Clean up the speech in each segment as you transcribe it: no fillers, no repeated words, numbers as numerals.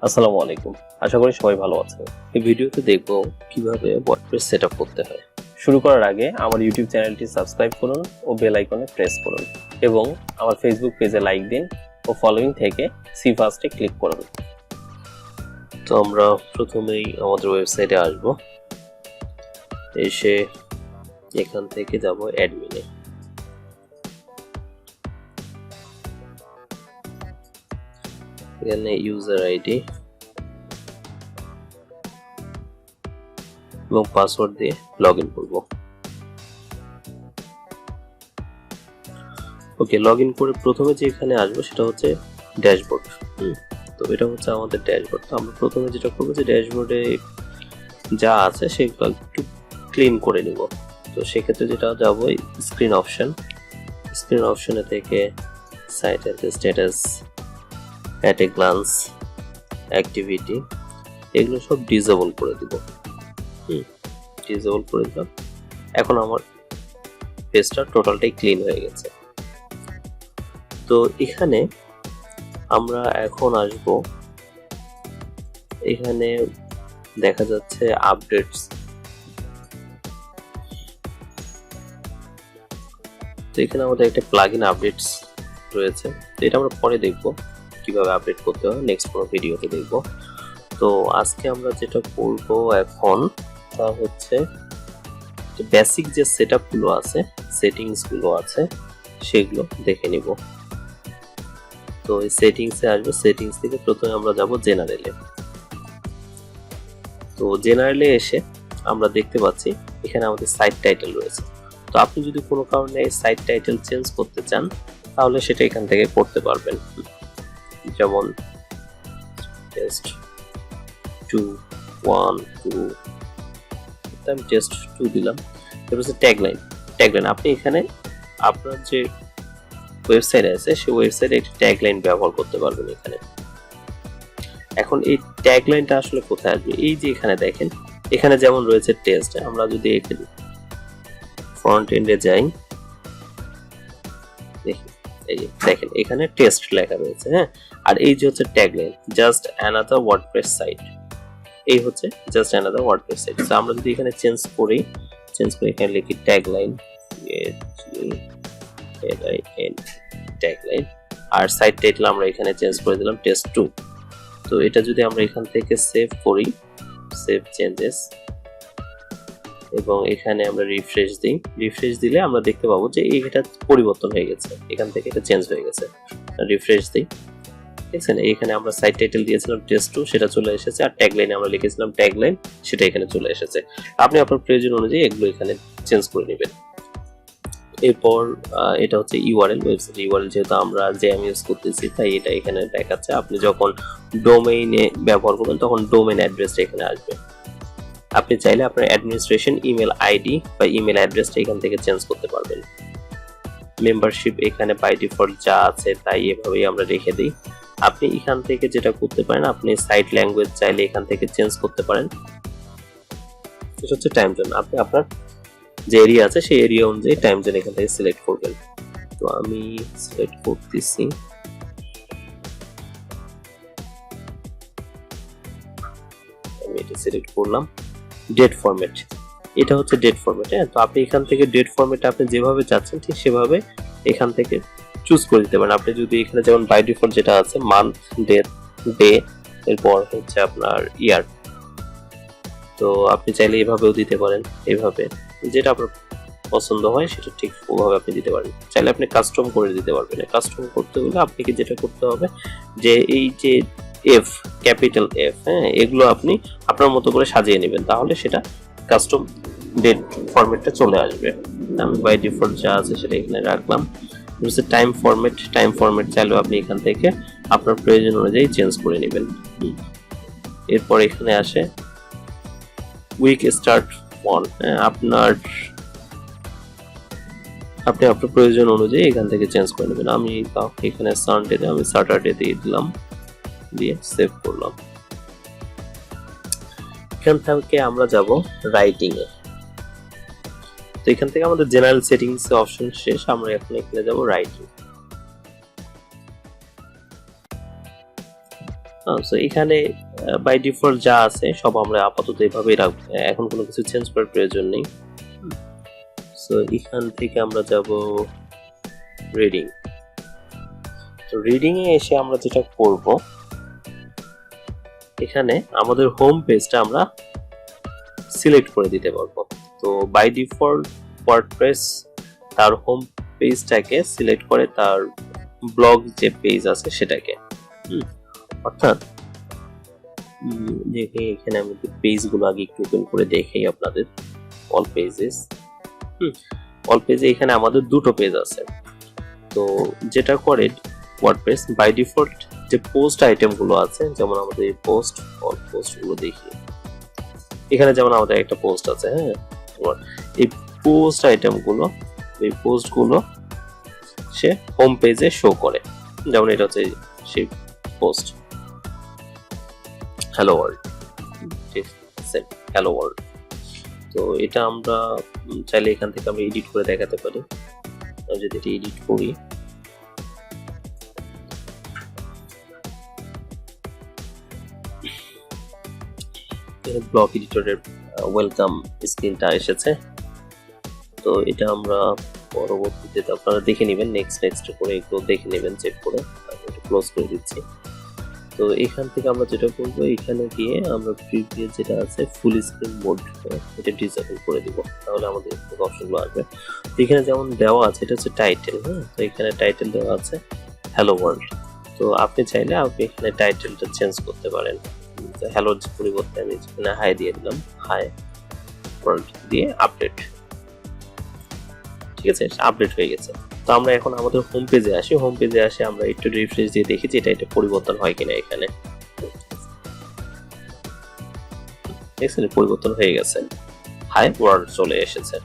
আসসালামু আলাইকুম। আশা করি সবাই ভালো আছেন। এই ভিডিওতে দেখব কিভাবে ওয়ার্ডপ্রেস সেটআপ করতে হয়। শুরু করার আগে আমার ইউটিউব চ্যানেলটি সাবস্ক্রাইব করুন ও বেল আইকনে প্রেস করুন এবং আমার ফেসবুক পেজে লাইক দিন ও ফলোইং থেকে সি ফার্স্টে ক্লিক করুন। তো আমরা প্রথমেই আমাদের ওয়েবসাইটে আসব। এসে এখান থেকে যাব অ্যাডমিনে। এখানে ইউজার আইডি এবং পাসওয়ার্ড দিয়ে লগইন করব। ওকে, লগইন করে প্রথমে যে এখানে আসবো সেটা হচ্ছে ড্যাশবোর্ড। তো এটা হচ্ছে আমাদের ড্যাশবোর্ড। তো আমরা প্রথমে যেটা করবো যে ড্যাশবোর্ডে যা আছে সেগুলো একটু ক্লিন করে নিব। তো সেক্ষেত্রে যেটা যাবো স্ক্রিন অপশনে থেকে site status, at a glance, activity, এগুলো সব ডিসেবল করে দিব। ডিসেবল করে দিলাম। এখন আমার পেজটা টোটালটাই ক্লিন হয়ে গেছে। তো এখানে আমরা এখন আসব, এখানে দেখা যাচ্ছে আপডেটস। তো এখানে আমাদের একটা প্লাগইন আপডেটস রয়েছে। তো এটা আমরা পরে দেখব কিভাবে আপডেট করতে হয়, নেক্সট কোনো ভিডিওতে দেখব। তো আজকে আমরা যেটা করব এখন তা হচ্ছে বেসিক যে সেটআপগুলো আছে, সেটিংসগুলো আছে, সেগুলো দেখে নিব। তো এই সেটিংসে আসবো। সেটিংস থেকে প্রথমে আমরা যাব জেনারেলে। তো জেনারেলে এসে আমরা দেখতে পাচ্ছি এখানে আমাদের সাইট টাইটেল রয়েছে। তো আপনি যদি কোনো কারণে সাইট টাইটেল চেঞ্জ করতে চান তাহলে সেটা এখান থেকে করতে পারবেন। যেমন টেস্ট 2 1 2, আমি টেস্ট 2 দিলাম। এরপর হচ্ছে ট্যাগলাইন। আপনি এখানে আপনার যে ওয়েবসাইট আছে সেই ওয়েবসাইটে একটি ট্যাগলাইন ব্যবহার করতে পারবেন এখানে। এখন এই ট্যাগলাইনটা আসলে কোথায় আসবে? এই যে এখানে দেখেন, এখানে যেমন রয়েছে টেস্ট, আমরা যদি এখানে ফ্রন্ট এন্ডে যাই, এই যে দেখেন এখানে টেস্ট লেখা রয়েছে। হ্যাঁ, আর এই যে হচ্ছে tagline, just another WordPress site. এই হচ্ছে জাস্ট অ্যানাদার ওয়ার্ডপ্রেস সাইট। তো আমরা যদি এখানে চেঞ্জ করে এখানে লিখি ট্যাগলাইন, ট্যাগলাইন, আর সাইট টাইটেল আমরা এখানে চেঞ্জ করে দিলাম টেস্ট 2। তো এটা যদি আমরা এখান থেকে সেভ করি, সেভ চেঞ্জেস, এবং এখানে আমরা রিফ্রেশ দিই, রিফ্রেশ দিলে আমরা দেখতে পাবো যে এটা পরিবর্তন হয়ে গেছে, এখান থেকে এটা চেঞ্জ হয়ে গেছে। রিফ্রেশ দিই, দেখছেন এখানে আমরা সাইট টাইটেল দিয়েছিলাম টেস্ট 2, সেটা চলে এসেছে, আর ট্যাগলাইনে আমরা লিখেছিলাম ট্যাগলাইন, সেটা এখানে চলে এসেছে। আপনি আপনার প্রয়োজন অনুযায়ী এগুলো এখানে চেঞ্জ করে নেবেন। এরপর এটা হচ্ছে ইউআরএল, ওয়েবসাইট ইউআরএল, যেহেতু আমরা জেএম ইউজ করতেছি তাই এটা এখানে দেখাচ্ছে। আপনি যখন ডোমেইনে ব্যবহার করবেন তখন ডোমেইন অ্যাড্রেসটা এখানে আসবে। আপনি চাইলে আপনার অ্যাডমিনিস্ট্রেশন ইমেল আইডি বা ইমেল অ্যাড্রেসটা এখান থেকে চেঞ্জ করতে পারবেন। মেম্বারশিপ এখানে বাই ডিফল্ট যা আছে তাই এভাবেই আমরা রেখে দিই। আপনি এখান থেকে যেটা করতে পারেন, আপনি সাইট ল্যাঙ্গুয়েজ চাইলে এখান থেকে চেঞ্জ করতে পারেন। এটা হচ্ছে টাইম জোন, আপনি আপনার যে এরিয়া আছে সেই এরিয়া অনুযায়ী টাইম জোন এখান থেকে সিলেক্ট করবেন। তো আমি সিলেক্ট করতেছি, আমি এটা সিলেক্ট করলাম। ডেট ফরম্যাট, এটা হচ্ছে ডেট ফরম্যাট। হ্যাঁ, তো আপনি এখান থেকে ডেট ফরম্যাট আপনি যেভাবে চাচ্ছেন ঠিক সেভাবে এখান থেকে চুজ করে দিতে পারেন। আপনি যদি এখানে যেমন বাই ডিফল্ট যেটা আছে মান্থ, ডে, এরপর হচ্ছে আপনার ইয়ার, তো আপনি চাইলে এভাবেও দিতে পারেন। এভাবে যেটা আপনার পছন্দ হয় সেটা ঠিক ওভাবে আপনি দিতে পারেন। চাইলে আপনি কাস্টম করে দিতে পারবেন। কাস্টম করতে হলে আপনাকে যেটা করতে হবে যে এই যে এফ, ক্যাপিটাল এফ, হ্যাঁ, এগুলো আপনি আপনার মতো করে সাজিয়ে নেবেন, তাহলে সেটা কাস্টম ডেট ফরম্যাটটা চলে আসবে। আমি বাই ডিফল্ট যা আছে সেটা এখানে রাখলাম। টাইম ফরম্যাট চাইলেও আপনি এখান থেকে আপনার প্রয়োজন অনুযায়ী চেঞ্জ করে নেবেন। এরপর এখানে আসে উইক স্টার্ট 1, আপনি আপনার প্রয়োজন অনুযায়ী এখান থেকে চেঞ্জ করে নেবেন। আমি এখানে সানডে আমি স্যাটারডে দিয়ে দিলাম, দিয়ে সেভ করলাম। এখান থেকে আমরা যাব রাইটিং এ। তো এখান থেকে আমাদের জেনারেল সেটিংস অপশন শেষ, আমরা এখন এখানে যাব রাইটিং। সো এখানে বাই ডিফল্ট যা আছে সব আমরা আপাতত এভাবেই রাখবো, এখন কোনো কিছু চেঞ্জ করার প্রয়োজন নেই। সো এখান থেকে আমরা যাব রিডিং। তো রিডিং এ এসে আমরা যেটা করব, এখানে আমাদের হোম পেজটা আমরা সিলেক্ট করে দিতে পারবো। তো বাই ডিফল্ট ওয়ার্ডপ্রেস তার হোম পেজটাকে সিলেক্ট করে তার ব্লগ যে পেজ আছে সেটাকে, অর্থাৎ দেখে এখানে আমি পেজগুলো আগে একটু ওপেন করে দেখাই আপনাদের। অল পেজেস, অল পেজে এখানে আমাদের দুটো পেজ আছে। তো যেটা করে ওয়ার্ডপ্রেস বাই ডিফল্ট যে পোস্ট আইটেম গুলো আছে, যেমন আমাদের এই পোস্ট, অল পোস্ট গুলো দেখি এখানে, যেমন আমাদের একটা পোস্ট আছে, হ্যাঁ, এই পোস্ট আইটেম গুলো, এই পোস্ট গুলো সে হোম পেজে শো করে। যেমন এটা হচ্ছে সেই পোস্ট, হ্যালো ওয়ার্ল্ড, ঠিক আছে, হ্যালো ওয়ার্ল্ড। তো এটা আমরা চাইলে এখান থেকে আমরা এডিট করে দেখাতে পারি। যদি এটা এডিট করি, ব্লক এডিটরের ওয়েলকাম স্ক্রিনটা এসেছে। তো এটা আমরা পরবর্তীতে আপনারা দেখে নেবেন, নেক্সট করে একটু দেখে নেবেন, চেক করে। আমি এটা ক্লোজ করে দিচ্ছি। তো এখান থেকে আমরা যেটা করব, এখানে গিয়ে আমরা প্রিভিউ যেটা আছে ফুল স্ক্রিন মোড, এটা ডিসেবল করে দিব, তাহলে আমাদের অপশনগুলো আসবে। তো এখানে যেমন দেওয়া আছে, এটা হচ্ছে টাইটেল, হ্যাঁ, তো এখানে টাইটেল দেওয়া আছে হ্যালো ওয়ার্ল্ড। তো আপনি চাইলে আপনি এখানে টাইটেলটা চেঞ্জ করতে পারেন। হ্যালোর পরিবর্তে আমি এখানে হাই দিয়ে দিলাম, হাই ওয়ার্ল্ড দিয়ে আপডেট, ঠিক আছে, আপডেট হয়ে গেছে। তো আমরা এখন আমাদের হোম পেজে আসি। হোম পেজে আসে আমরা একটু রিফ্রেশ দিয়ে দেখি যে এটা পরিবর্তন হয় কিনা। এখানে দেখছেন পরিবর্তন হয়ে গেছে, হাই ওয়ার্ল্ড চলে এসেছে।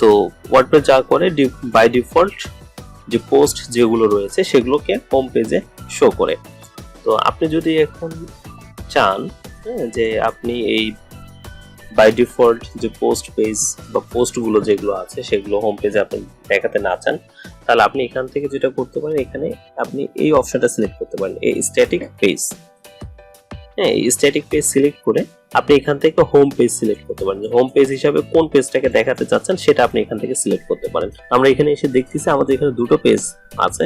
তো ওয়ার্ডপ্রেস যা করে বাই ডিফল্ট যে পোস্ট যেগুলো রয়েছে সেগুলোকে হোম পেজে শো করে। তো আপনি যদি এখন চান যে আপনি এই বাই ডিফল্ট যে পোস্ট পেজ বা পোস্টগুলো যেগুলো আছে সেগুলো হোম পেজে আপনি দেখাতে না চান, তাহলে আপনি এখান থেকে যেটা করতে পারেন, এখানে আপনি এই অপশনটা সিলেক্ট করতে পারেন, এই স্ট্যাটিক পেজ। হ্যাঁ, এই স্ট্যাটিক পেজ সিলেক্ট করে আপনি এখান থেকে হোম পেজ সিলেক্ট করতে পারেন। হোম পেজ হিসাবে কোন পেজটাকে দেখাতে চাচ্ছেন সেটা আপনি এখান থেকে সিলেক্ট করতে পারেন। আমরা এখানে এসে দেখতেছি আমাদের এখানে দুটো পেজ আছে,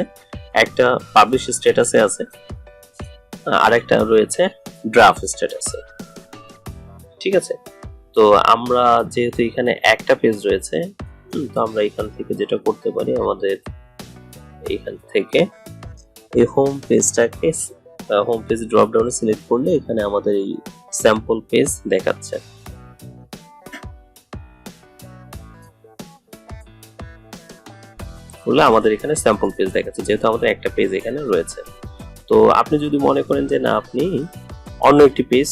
একটা পাবলিশ স্ট্যাটাসে আছে, আর একটা রয়েছে ড্রাফট স্ট্যাটাসে, ঠিক আছে। তো আমরা যেহেতু এখানে একটা পেজ রয়েছে, তো আমরা এখান থেকে যেটা করতে পারি, আমাদের এখান থেকে এই হোম পেজটাকে, হোম পেজ ড্রপ ডাউনে সিলেক্ট করলে এখানে আমাদের এই স্যাম্পল পেজ দেখাচ্ছে। বলে আমাদের এখানে স্যাম্পল পেজ দেখাচ্ছে, যেহেতু আমাদের একটা পেজ এখানে রয়েছে। তো আপনি যদি মনে করেন যে না, আপনি অন্য একটি পেজ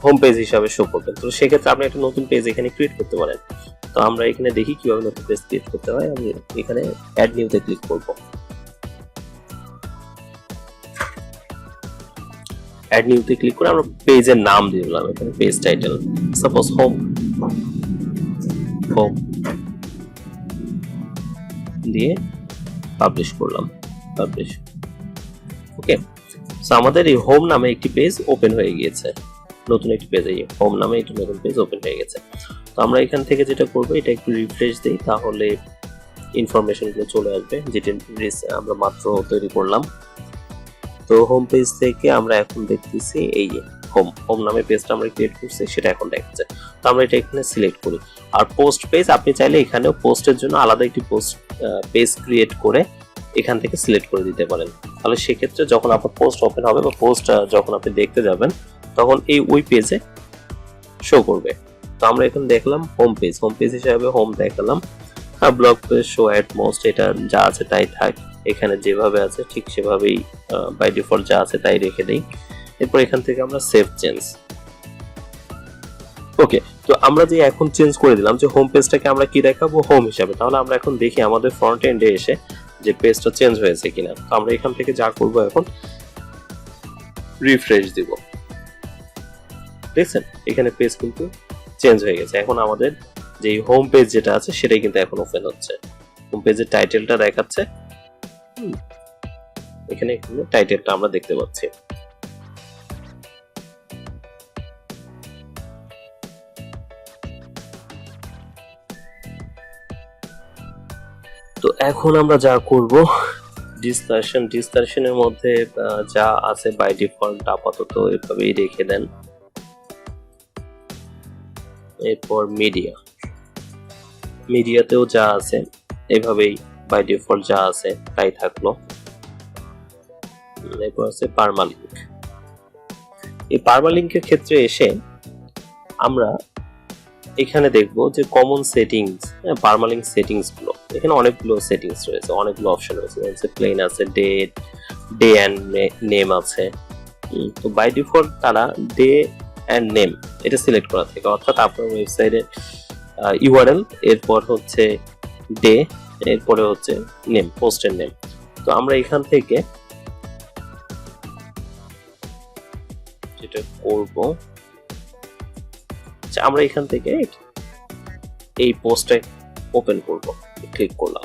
হোম পেজ হিসাবে শো করবেন, তো সেক্ষেত্রে আপনি একটা নতুন পেজ এখানে ক্রিয়েট করতে পারেন। তো আমরা এখানে দেখি কিভাবে নতুন পেজ ক্রিয়েট করতে হয়। আমি এখানে অ্যাড নিউতে ক্লিক করব। অ্যাড নিউতে ক্লিক করে আমরা পেজের নাম দিয়ে দিলাম, এখানে পেজ টাইটেল সাপোজ হোম দিয়ে পাবলিশ করলাম, পাবলিশ। ওকে, সো আমাদের এই হোম নামে একটি পেজ ওপেন হয়ে গিয়েছে, নতুন একটি পেজ, এই হোম নামে একটি নতুন পেজ ওপেন হয়ে গেছে। তো আমরা এখান থেকে যেটা করব, এটা একটু রিফ্রেশ দেই, তাহলে ইনফরমেশনগুলো চলে আসবে যেটা আমরা মাত্র তৈরি করলাম। তো হোম পেজ থেকে আমরা এখন দেখতেছি এই হোম নামে পেজটা আমরা ক্রিয়েট করছি, সেটা এখন দেখাচ্ছে। তো আমরা এটা এখানে সিলেক্ট করি। আর পোস্ট পেজ, আপনি চাইলে এখানেও পোস্টের জন্য আলাদা একটি পেজ ক্রিয়েট করে এখান থেকে সিলেক্ট করে দিতে পারেন। তাহলে সেক্ষেত্রে যখন আপনার পোস্ট ওপেন হবে বা পোস্ট যখন আপনি দেখতে যাবেন, তখন এই ওই পেজে শো করবে। তো আমরা এখন দেখলাম হোম পেজ হিসাবে হোম দেখালাম। আর blog page show at most, এটা যা আছে তাই থাক, এখানে যেভাবে আছে ঠিক সেভাবেই বাই ডিফল্ট যা আছে তাই রেখে দেই। এরপর এখান থেকে আমরা সেভ চেঞ্জ। ওকে, তো আমরা যে এখন চেঞ্জ করে দিলাম যে হোম পেজটাকে আমরা কি দেখাবো, হোম হিসাবে। তাহলে আমরা এখন দেখি আমাদের ফ্রন্ট এন্ডে এসে যে পেজটা চেঞ্জ হয়েছে কিনা। তো আমরা এখান থেকে যা করব, এখন রিফ্রেশ দিব। দেখছেন এখানে পেজ কিন্তু চেঞ্জ হয়ে গেছে। এখন আমাদের যে হোম পেজ যেটা আছে সেটাই কিন্তু এখন ওপেন হচ্ছে। হোম পেজের টাইটেলটা দেখাচ্ছে, এখানে টাইটেলটা আমরা দেখতে পাচ্ছি। তো এখন আমরা যা করব ডিসকাশনের মধ্যে যা আছে বাই ডিফল্ট আপাতত এভাবেই রেখে দেন। এরপর মিডিয়াতেও যা আছে এভাবেই বাই ডিফল্ট যা আছে তাই থাকলো। এরপর আছে পার্মালিঙ্ক। এই পার্মালিঙ্কের ক্ষেত্রে এসে আমরা এখানে দেখব যে কমন সেটিংস, পার্মালিঙ্ক সেটিংস গুলো, এখানে অনেকগুলো সেটিংস রয়েছে, অনেকগুলো অপশন রয়েছে, প্লেন আছে, ডে এন্ড নেম আছে। তো বাই ডিফল্ট তারা ডে এন্ড নেম এটা সিলেক্ট করা থাকে, অর্থাৎ আপনার ওয়েবসাইটের ইউআরএল, এরপর হচ্ছে ডে, এরপরে হচ্ছে নেম, পোস্টের নেম। তো আমরা এখান থেকে যেটা করব, আমরা এখান থেকে এই পোস্টে ওপেন করব, ক্লিক করলাম।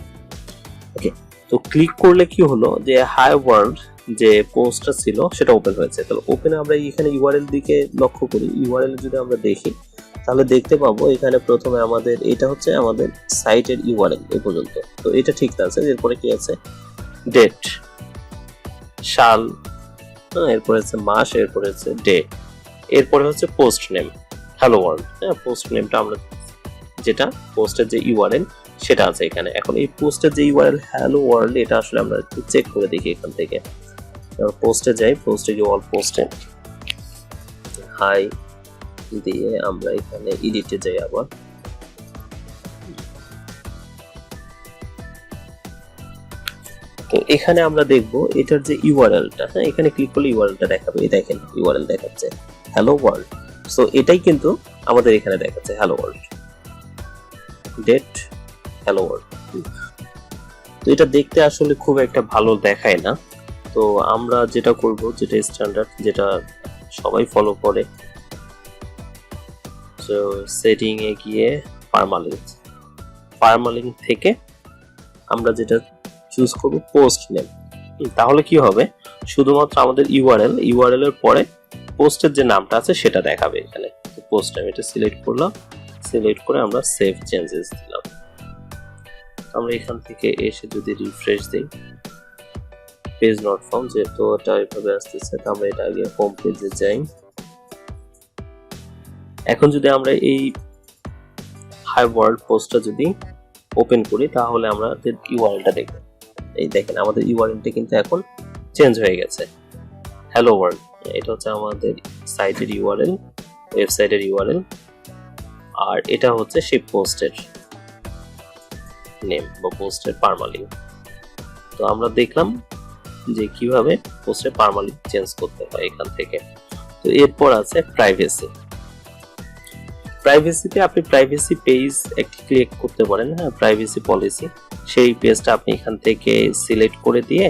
ওকে, তো ক্লিক করলে কি হলো যে হাই ওয়ার্ল্ড যে পোস্টটা ছিল সেটা ওপেন হয়েছে। তাহলে ওপেনে আমরা এখানে ইউআরএল দিকে লক্ষ্য করি, ইউআরএল যদি আমরা দেখি তাহলে দেখতে পাবো এখানে প্রথমে আমাদের এটা হচ্ছে আমাদের সাইটের ইউআরএল এই পর্যন্ত। তো এটা ঠিক আছে। এরপরে কি আছে, ডেট, সাল, এরপরে হচ্ছে মাস, এরপরে হচ্ছে ডে, এরপরে হচ্ছে post name hello world. Post নেমটা আমরা যেটা পোস্টের যে ইউআরএল সেটা আছে এখানে। এখন এই পোস্টের যে ইউআরএল হ্যালো ওয়ার্ল্ড এটা আসলে আমরা একটু চেক করে দেখি এখান থেকে। পোস্টে যাই, পোস্টে গিয়ে অল পোস্টে হাই দিয়ে আমরা এখানে এডিটে যাই আবার। তো এখানে আমরা দেখব এটার যে ইউআরএলটা, এখানে ক্লিক করলে ইউআরএলটা দেখাবে। এই দেখেন ইউআরএল দেখাচ্ছে হ্যালো ওয়ার্ল্ড। সো এটাই কিন্তু আমাদের এখানে দেখাচ্ছে hello world, date hello world. তো এটা দেখতে আসলে খুব একটা ভালো দেখায় না। তো আমরা যেটা করব, যেটা স্ট্যান্ডার্ড, যেটা সবাই ফলো করে, তো সেটিং এ গিয়ে পার্মালিঙ্ক থেকে আমরা যেটা চুজ করব পোস্ট নেম। তাহলে কি হবে, শুধুমাত্র আমাদের ইউআরএল এর পরে পোস্টের যে নামটা আছে সেটা দেখাবে এখানে। তো পোস্ট নেম এটা সিলেক্ট করলাম, সিলেক্ট করে আমরা সেভ চেঞ্জেস দিলাম। আমরা এখান থেকে এসে যদি রিফ্রেশ দিই, পেজ নট ফাউন্ড, যেহেতু এটা এভাবে আসতেছে, তো আমরা এটা আগে হোম পেজে যাই। এখন যদি আমরা এই হাই ওয়ার্ল্ড পোস্টটা যদি ওপেন করি তাহলে আমরা ইউআরএলটা দেখব। এই দেখেন আমাদের ইউআরএলটা কিন্তু এখন চেঞ্জ হয়ে গেছে, হ্যালো ওয়ার্ল্ড। এটা হচ্ছে আমাদের সাইটের ইউআরএল, ওয়েবসাইটের ইউআরএল, আর এটা হচ্ছে সেই পোস্টের নেম বা পোস্টের পার্মালিঙ্ক। তো আমরা দেখলাম যে কিভাবে পোস্টের পার্মালিঙ্ক চেঞ্জ করতে হয় এখান থেকে। তো এরপর আছে প্রাইভেসিতে আপনি প্রাইভেসি পেজ একটি ক্লিক করতে পারেন, প্রাইভেসি পলিসি। সেই পেজটা আপনি এখান থেকে সিলেক্ট করে দিয়ে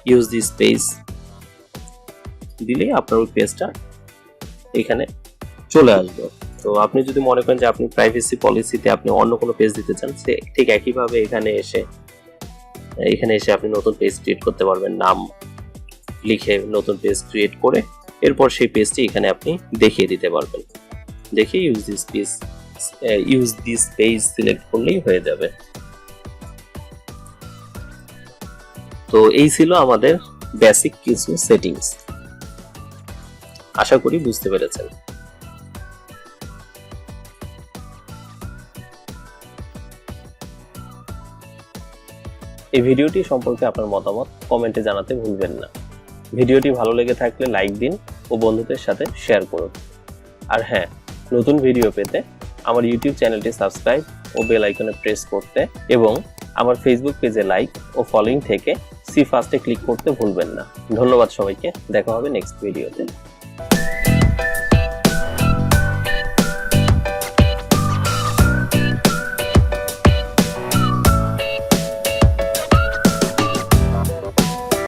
ইউজ দিস পেজ দিলে আপনার ওই পেজটা এখানে চলে আসবে। তো আপনি যদি মনে করেন যে আপনি প্রাইভেসি পলিসিতে আপনি অন্য কোনো পেজ দিতে চান, সে ঠিক একইভাবে এখানে এসে আপনি নতুন পেজ ক্রিয়েট করতে পারবেন। নাম লিখে নতুন পেজ ক্রিয়েট করে এরপর সেই পেজটি এখানে আপনি দেখিয়ে দিতে পারবেন। দেখে ইউজ দিস পেজ সিলেক্ট করলেই হয়ে যাবে। তো এই ছিল আমাদের বেসিক কিছু সেটিংস। আশা করি বুঝতে পেরেছেন। এই ভিডিওটি সম্পর্কে আপনার মতামত কমেন্টে জানাতে ভুলবেন না। ভিডিওটি ভালো লেগে থাকলে লাইক দিন ও বন্ধুদের সাথে শেয়ার করুন। আর হ্যাঁ, নতুন ভিডিও পেতে আমার ইউটিউব চ্যানেলটি সাবস্ক্রাইব ও বেল আইকনে প্রেস করতে এবং আমার ফেসবুক পেজে লাইক ও ফলোইং থেকে সি ফার্স্টে ক্লিক করতে ভুলবেন না। ধন্যবাদ সবাইকে, দেখা হবে নেক্সট ভিডিওতে।